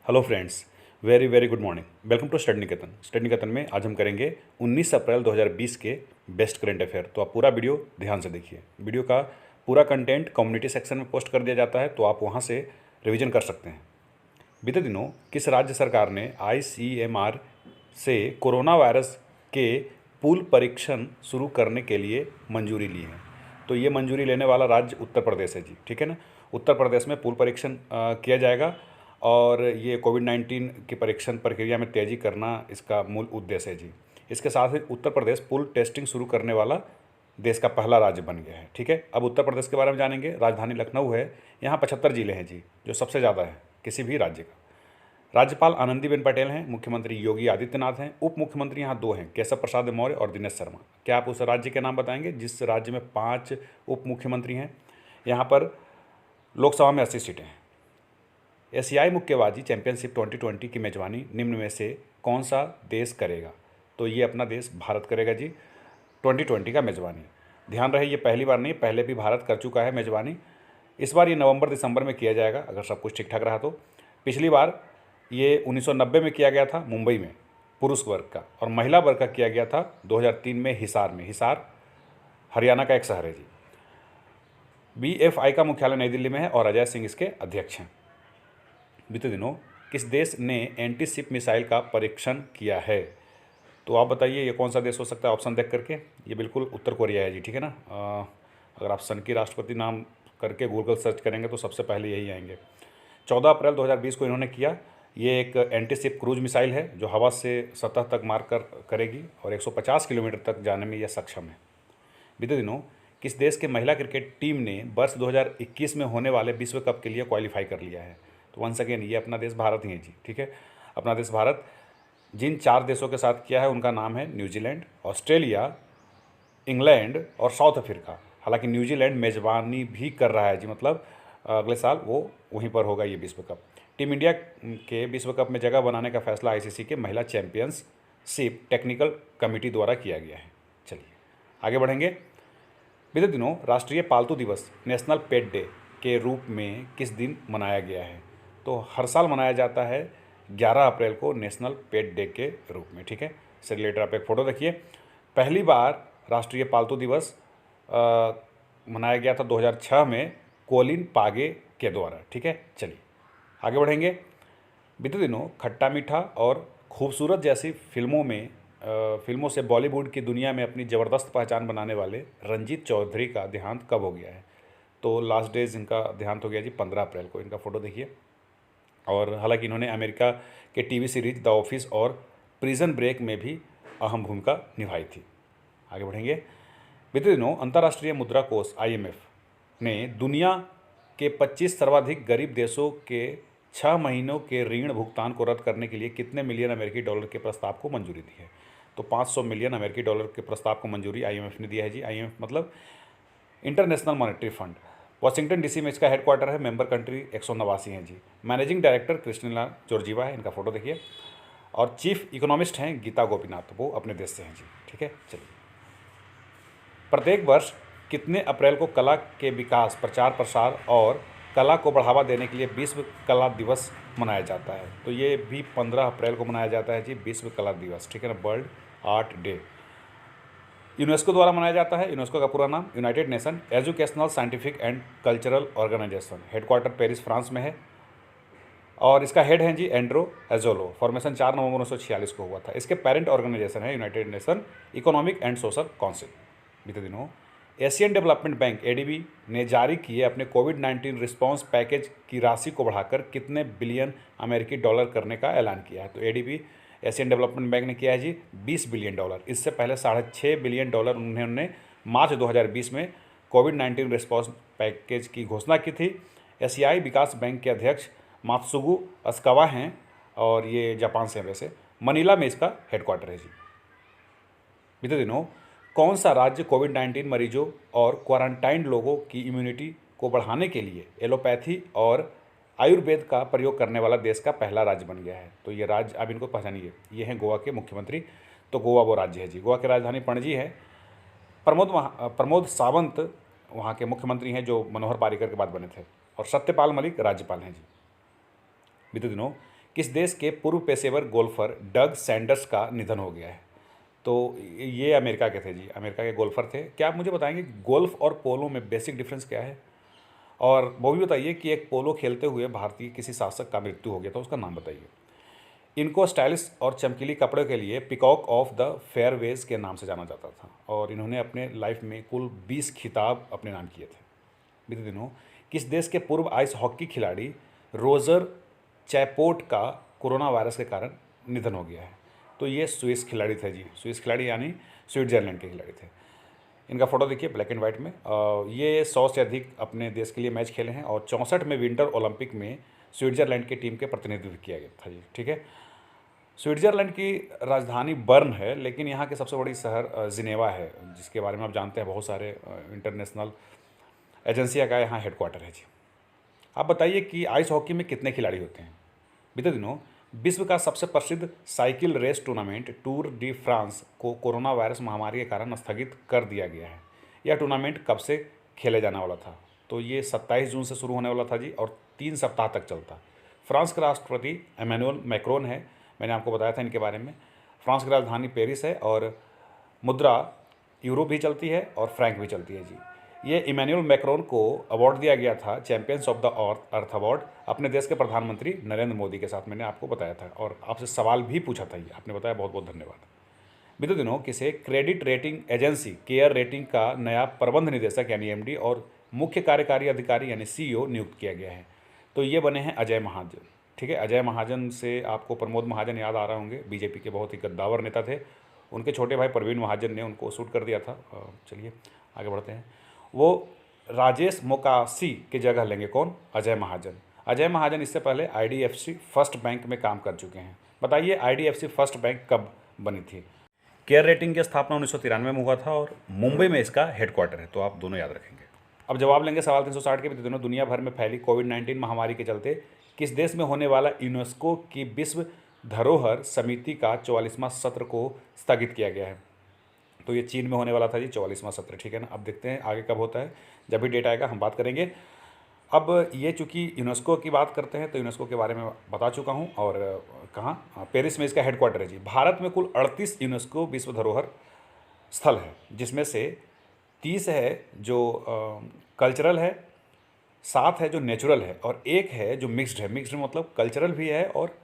Hello friends, very very good morning. Welcome to study Niketan. Study Niketan में आज हम करेंगे 19 अप्रैल 2020 के बेस्ट करंट अफेयर। तो आप पूरा वीडियो ध्यान से देखिए। वीडियो का पूरा कंटेंट कम्युनिटी सेक्शन में पोस्ट कर दिया जाता है, तो आप वहां से रिवीजन कर सकते हैं। बीते दिनों किस राज्य सरकार ने ICMR से कोरोना वायरस के पूल परीक्षण शुरू करने के लिए मंजूरी ली है? तो ये मंजूरी लेने वाला राज्य उत्तर प्रदेश है जी, ठीक है ना। उत्तर प्रदेश में पूल परीक्षण किया जाएगा और ये कोविड-19 की परीक्षण प्रक्रिया में तेज़ी करना इसका मूल उद्देश्य है जी। इसके साथ ही उत्तर प्रदेश पूल टेस्टिंग शुरू करने वाला देश का पहला राज्य बन गया है, ठीक है। अब उत्तर प्रदेश के बारे में जानेंगे। राजधानी लखनऊ है, यहाँ 75 जिले हैं जी, जो सबसे ज़्यादा है किसी भी राज्य का। राज्यपाल आनंदीबेन पटेल हैं, मुख्यमंत्री योगी आदित्यनाथ हैं, उप मुख्यमंत्री यहाँ दो हैं, केशव प्रसाद मौर्य और दिनेश शर्मा। क्या आप उस राज्य के नाम बताएंगे जिस राज्य में 5 उप मुख्यमंत्री हैं? यहाँ पर लोकसभा में 80 सीटें हैं। एशियाई मुक्केबाजी चैंपियनशिप 2020 की मेजबानी निम्न में से कौन सा देश करेगा? तो ये अपना देश भारत करेगा जी 2020 का मेजबानी। ध्यान रहे, ये पहली बार नहीं, पहले भी भारत कर चुका है मेजबानी। इस बार ये नवंबर दिसंबर में किया जाएगा अगर सब कुछ ठीक ठाक रहा तो। पिछली बार ये 1990 में किया गया था मुंबई में पुरुष वर्ग का, और महिला वर्ग का किया गया था 2003 में हिसार में। हिसार हरियाणा का एक शहर है जी। BFI का मुख्यालय नई दिल्ली में है और अजय सिंह इसके अध्यक्ष हैं। बीते दिनों किस देश ने एंटी शिप मिसाइल का परीक्षण किया है? तो आप बताइए ये कौन सा देश हो सकता है ऑप्शन देख करके। ये बिल्कुल उत्तर कोरिया है जी, ठीक है ना। अगर आप सन की राष्ट्रपति नाम करके गूगल सर्च करेंगे तो सबसे पहले यही आएंगे। 14 अप्रैल 2020 को इन्होंने किया। ये एक एंटी शिप क्रूज मिसाइल है जो हवा से सतह तक मार करेगी और 150 किलोमीटर तक जाने में यह सक्षम है। बीते दिनों किस देश के महिला क्रिकेट टीम ने वर्ष 2021 में होने वाले विश्व कप के लिए क्वालिफाई कर लिया है? तो वंस अगेन ये अपना देश भारत ही है जी, ठीक है। अपना देश भारत जिन 4 देशों के साथ किया है उनका नाम है न्यूजीलैंड, ऑस्ट्रेलिया, इंग्लैंड और साउथ अफ्रीका। हालांकि न्यूजीलैंड मेजबानी भी कर रहा है जी, मतलब अगले साल वो वहीं पर होगा ये विश्व कप। टीम इंडिया के विश्व कप में जगह बनाने का फैसला ICC के महिला चैंपियनशिप टेक्निकल कमेटी द्वारा किया गया है। चलिए आगे बढ़ेंगे। बीते दिनों राष्ट्रीय पालतू दिवस नेशनल पेट डे के रूप में किस दिन मनाया गया है? तो हर साल मनाया जाता है 11 अप्रैल को नेशनल पेट डे के रूप में, ठीक है। इससे रिलेटेड आप एक फ़ोटो देखिए। पहली बार राष्ट्रीय पालतू दिवस मनाया गया था 2006 में कोलिन पागे के द्वारा, ठीक है। चलिए आगे बढ़ेंगे। बीते दिनों खट्टा मीठा और खूबसूरत जैसी फिल्मों से बॉलीवुड की दुनिया में अपनी ज़बरदस्त पहचान बनाने वाले रंजीत चौधरी का देहांत कब हो गया है? तो लास्ट डेज इनका देहांत हो गया जी 15 अप्रैल को। इनका फ़ोटो देखिए। और हालांकि इन्होंने अमेरिका के टीवी सीरीज द ऑफिस और प्रिजन ब्रेक में भी अहम भूमिका निभाई थी। आगे बढ़ेंगे। बीते दिनों अंतर्राष्ट्रीय मुद्रा कोष IMF ने दुनिया के 25 सर्वाधिक गरीब देशों के 6 महीनों के ऋण भुगतान को रद्द करने के लिए कितने मिलियन अमेरिकी डॉलर के प्रस्ताव को मंजूरी दी है? तो 500 मिलियन अमेरिकी डॉलर के प्रस्ताव को मंजूरी IMF ने दिया है जी। IMF मतलब international monetary fund. Washington DC में इसका हेडक्वार्टर है। मेंबर कंट्री 189 हैं जी। मैनेजिंग डायरेक्टर क्रिस्टिना जॉर्जिवा है, इनका फोटो देखिए। और चीफ इकोनॉमिस्ट हैं गीता गोपीनाथ, वो अपने देश से हैं जी, ठीक है। चलिए, प्रत्येक वर्ष कितने अप्रैल को कला के विकास, प्रचार प्रसार और कला को बढ़ावा देने के लिए विश्व कला दिवस मनाया जाता है? तो ये भी 15 अप्रैल को मनाया जाता है जी, विश्व कला दिवस, ठीक है ना, वर्ल्ड आर्ट डे। यूनेस्को द्वारा मनाया जाता है। यूनेस्को का पूरा नाम United Nation Educational Scientific and Cultural Organization. Headquarter Paris France में है और इसका हेड है जी एंड्रो एजोलो। फॉर्मेशन 4 नवंबर 1946 को हुआ था। इसके पेरेंट ऑर्गेनाइजेशन है United nation economic and social council. बीते दिनों एशियन डेवलपमेंट बैंक ADB ने जारी किए अपने कोविड-19 रिस्पांस पैकेज की राशि को बढ़ाकर कितने बिलियन अमेरिकी डॉलर करने का ऐलान किया है? तो ADB एशियन डेवलपमेंट बैंक ने किया है जी 20 बिलियन डॉलर। इससे पहले 6.5 बिलियन डॉलर उन्होंने मार्च 2020 में कोविड-19 रिस्पांस पैकेज की घोषणा की थी। एशियाई विकास बैंक के अध्यक्ष मात्सुगु अस्कावा हैं और ये जापान से हैं वैसे। मनीला में इसका हेडक्वार्टर है जी। बीते दिनों कौन सा राज्य कोविड-19 मरीजों और क्वारंटाइन लोगों की इम्यूनिटी को बढ़ाने के लिए एलोपैथी और आयुर्वेद का प्रयोग करने वाला देश का पहला राज्य बन गया है? तो ये राज्य आप इनको पहचानिए, ये हैं गोवा के मुख्यमंत्री। तो गोवा वो राज्य है जी। गोवा की राजधानी पणजी है। प्रमोद सावंत वहाँ के मुख्यमंत्री हैं जो मनोहर पार्रिकर के बाद बने थे, और सत्यपाल मलिक राज्यपाल हैं जी। बीते दिनों किस देश के पूर्व पेशेवर गोल्फर डग सैंडर्स का निधन हो गया है? तो ये अमेरिका के थे जी, अमेरिका के गोल्फर थे। क्या आप मुझे बताएंगे गोल्फ और पोलो में बेसिक डिफरेंस क्या है? और वो भी बताइए कि एक पोलो खेलते हुए भारतीय किसी शासक का मृत्यु हो गया था, उसका नाम बताइए। इनको स्टाइलिश और चमकीली कपड़ों के लिए पिकॉक ऑफ द फेयरवेज के नाम से जाना जाता था और इन्होंने अपने लाइफ में कुल 20 खिताब अपने नाम किए थे। बीते दिनों किस देश के पूर्व आइस हॉकी खिलाड़ी रोजर चैपोर्ट का कोरोना वायरस के कारण निधन हो गया है? तो ये स्विस खिलाड़ी थे जी, स्विस खिलाड़ी यानी स्विट्जरलैंड के खिलाड़ी थे। इनका फोटो देखिए ब्लैक एंड वाइट में। ये 100 से अधिक अपने देश के लिए मैच खेले हैं और 64 में विंटर ओलंपिक में स्विट्जरलैंड की टीम के प्रतिनिधित्व किया गया था जी, ठीक है। स्विट्जरलैंड की राजधानी बर्न है, लेकिन यहाँ के सबसे बड़ी शहर जिनेवा है, जिसके बारे में आप जानते हैं बहुत सारे इंटरनेशनल एजेंसियों का यहाँ हेडक्वार्टर है जी। आप बताइए कि आइस हॉकी में कितने खिलाड़ी होते हैं? बीते दिनों विश्व का सबसे प्रसिद्ध cycle race tournament Tour de France को कोरोना वायरस महामारी के कारण स्थगित कर दिया गया है। यह टूर्नामेंट कब से खेले जाने वाला था? तो ये 27 जून से शुरू होने वाला था जी और 3 सप्ताह तक चलता। फ्रांस के राष्ट्रपति एमेनुअल मैक्रोन है, मैंने आपको बताया था इनके बारे में। फ्रांस की राजधानी पेरिस है और मुद्रा यूरो भी चलती है और फ्रैंक भी चलती है जी। ये इमैनुअल मैक्रोन को अवार्ड दिया गया था champions of the earth award अपने देश के प्रधानमंत्री नरेंद्र मोदी के साथ, मैंने आपको बताया था और आपसे सवाल भी पूछा था, ये आपने बताया, बहुत बहुत धन्यवाद। बीते दिनों किसे credit rating agency care rating का नया प्रबंध निदेशक यानी एमडी और मुख्य कार्यकारी अधिकारी यानी सीईओ नियुक्त किया गया है? तो ये बने हैं अजय महाजन, ठीक है। अजय महाजन से आपको प्रमोद महाजन याद आ रहा होंगे, बीजेपी के बहुत ही गद्दावर नेता थे। उनके छोटे भाई प्रवीण महाजन ने उनको शूट कर दिया था। चलिए आगे बढ़ते हैं। वो राजेश मोकासी की जगह लेंगे कौन? अजय महाजन। अजय महाजन इससे पहले आईडीएफसी फर्स्ट बैंक में काम कर चुके हैं। बताइए आईडीएफसी फर्स्ट बैंक कब बनी थी? केयर रेटिंग की स्थापना 1993 में हुआ था और मुंबई में इसका हेडक्वार्टर है, तो आप दोनों याद रखेंगे। अब जवाब लेंगे सवाल 360 के। बीते दिनों दुनिया भर में फैली कोविड-19 महामारी के चलते किस देश में होने वाला यूनेस्को की विश्व धरोहर समिति का 44वां सत्र को स्थगित किया गया है? तो ये चीन में होने वाला था जी 44वां सत्र, ठीक है ना। अब देखते हैं आगे कब होता है, जब भी डेट आएगा हम बात करेंगे। अब ये चूँकि यूनेस्को की बात करते हैं तो यूनेस्को के बारे में बता चुका हूँ और कहाँ, पेरिस में इसका हेडक्वार्टर है जी। भारत में कुल 38 यूनेस्को विश्व धरोहर स्थल है, जिसमें से 30 है जो कल्चरल है, 7 है जो नेचुरल है और 1 है जो मिक्स्ड है। मिक्स्ड मतलब कल्चरल भी है और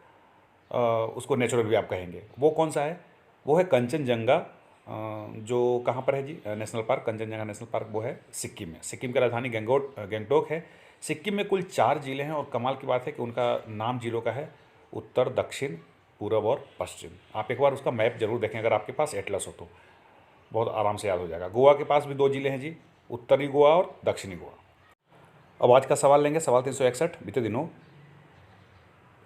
उसको नेचुरल भी आप कहेंगे। वो कौन सा है? वो है कंचनजंगा, जो कहाँ पर है जी national park, Kanchenjunga national park, वो है सिक्किम में। सिक्किम की राजधानी गंगटोक है। सिक्किम में कुल 4 जिले हैं और कमाल की बात है कि उनका नाम जिलों का है उत्तर, दक्षिण, पूरब और पश्चिम। आप एक बार उसका मैप जरूर देखें, अगर आपके पास एटलस हो तो बहुत आराम से याद हो जाएगा। गोवा के पास भी 2 जिले हैं जी, उत्तरी गोवा और दक्षिणी गोवा। अब आज का सवाल लेंगे, सवाल 361। बीते दिनों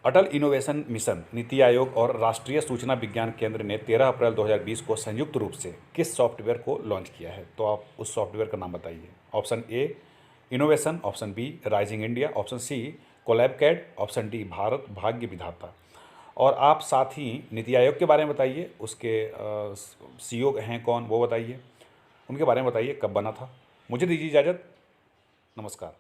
अटल इनोवेशन मिशन, नीति आयोग और राष्ट्रीय सूचना विज्ञान केंद्र ने 13 अप्रैल 2020 को संयुक्त रूप से किस सॉफ्टवेयर को लॉन्च किया है? तो आप उस सॉफ्टवेयर का नाम बताइए। Option A innovation, option B rising India, option C CollabCAD, option D Bharat Bhagya Vidhata. और आप साथ ही नीति आयोग के बारे में बताइए, उसके सीईओ हैं कौन वो बताइए, उनके बारे में बताइए कब बना था। मुझे दीजिए इजाज़त, नमस्कार।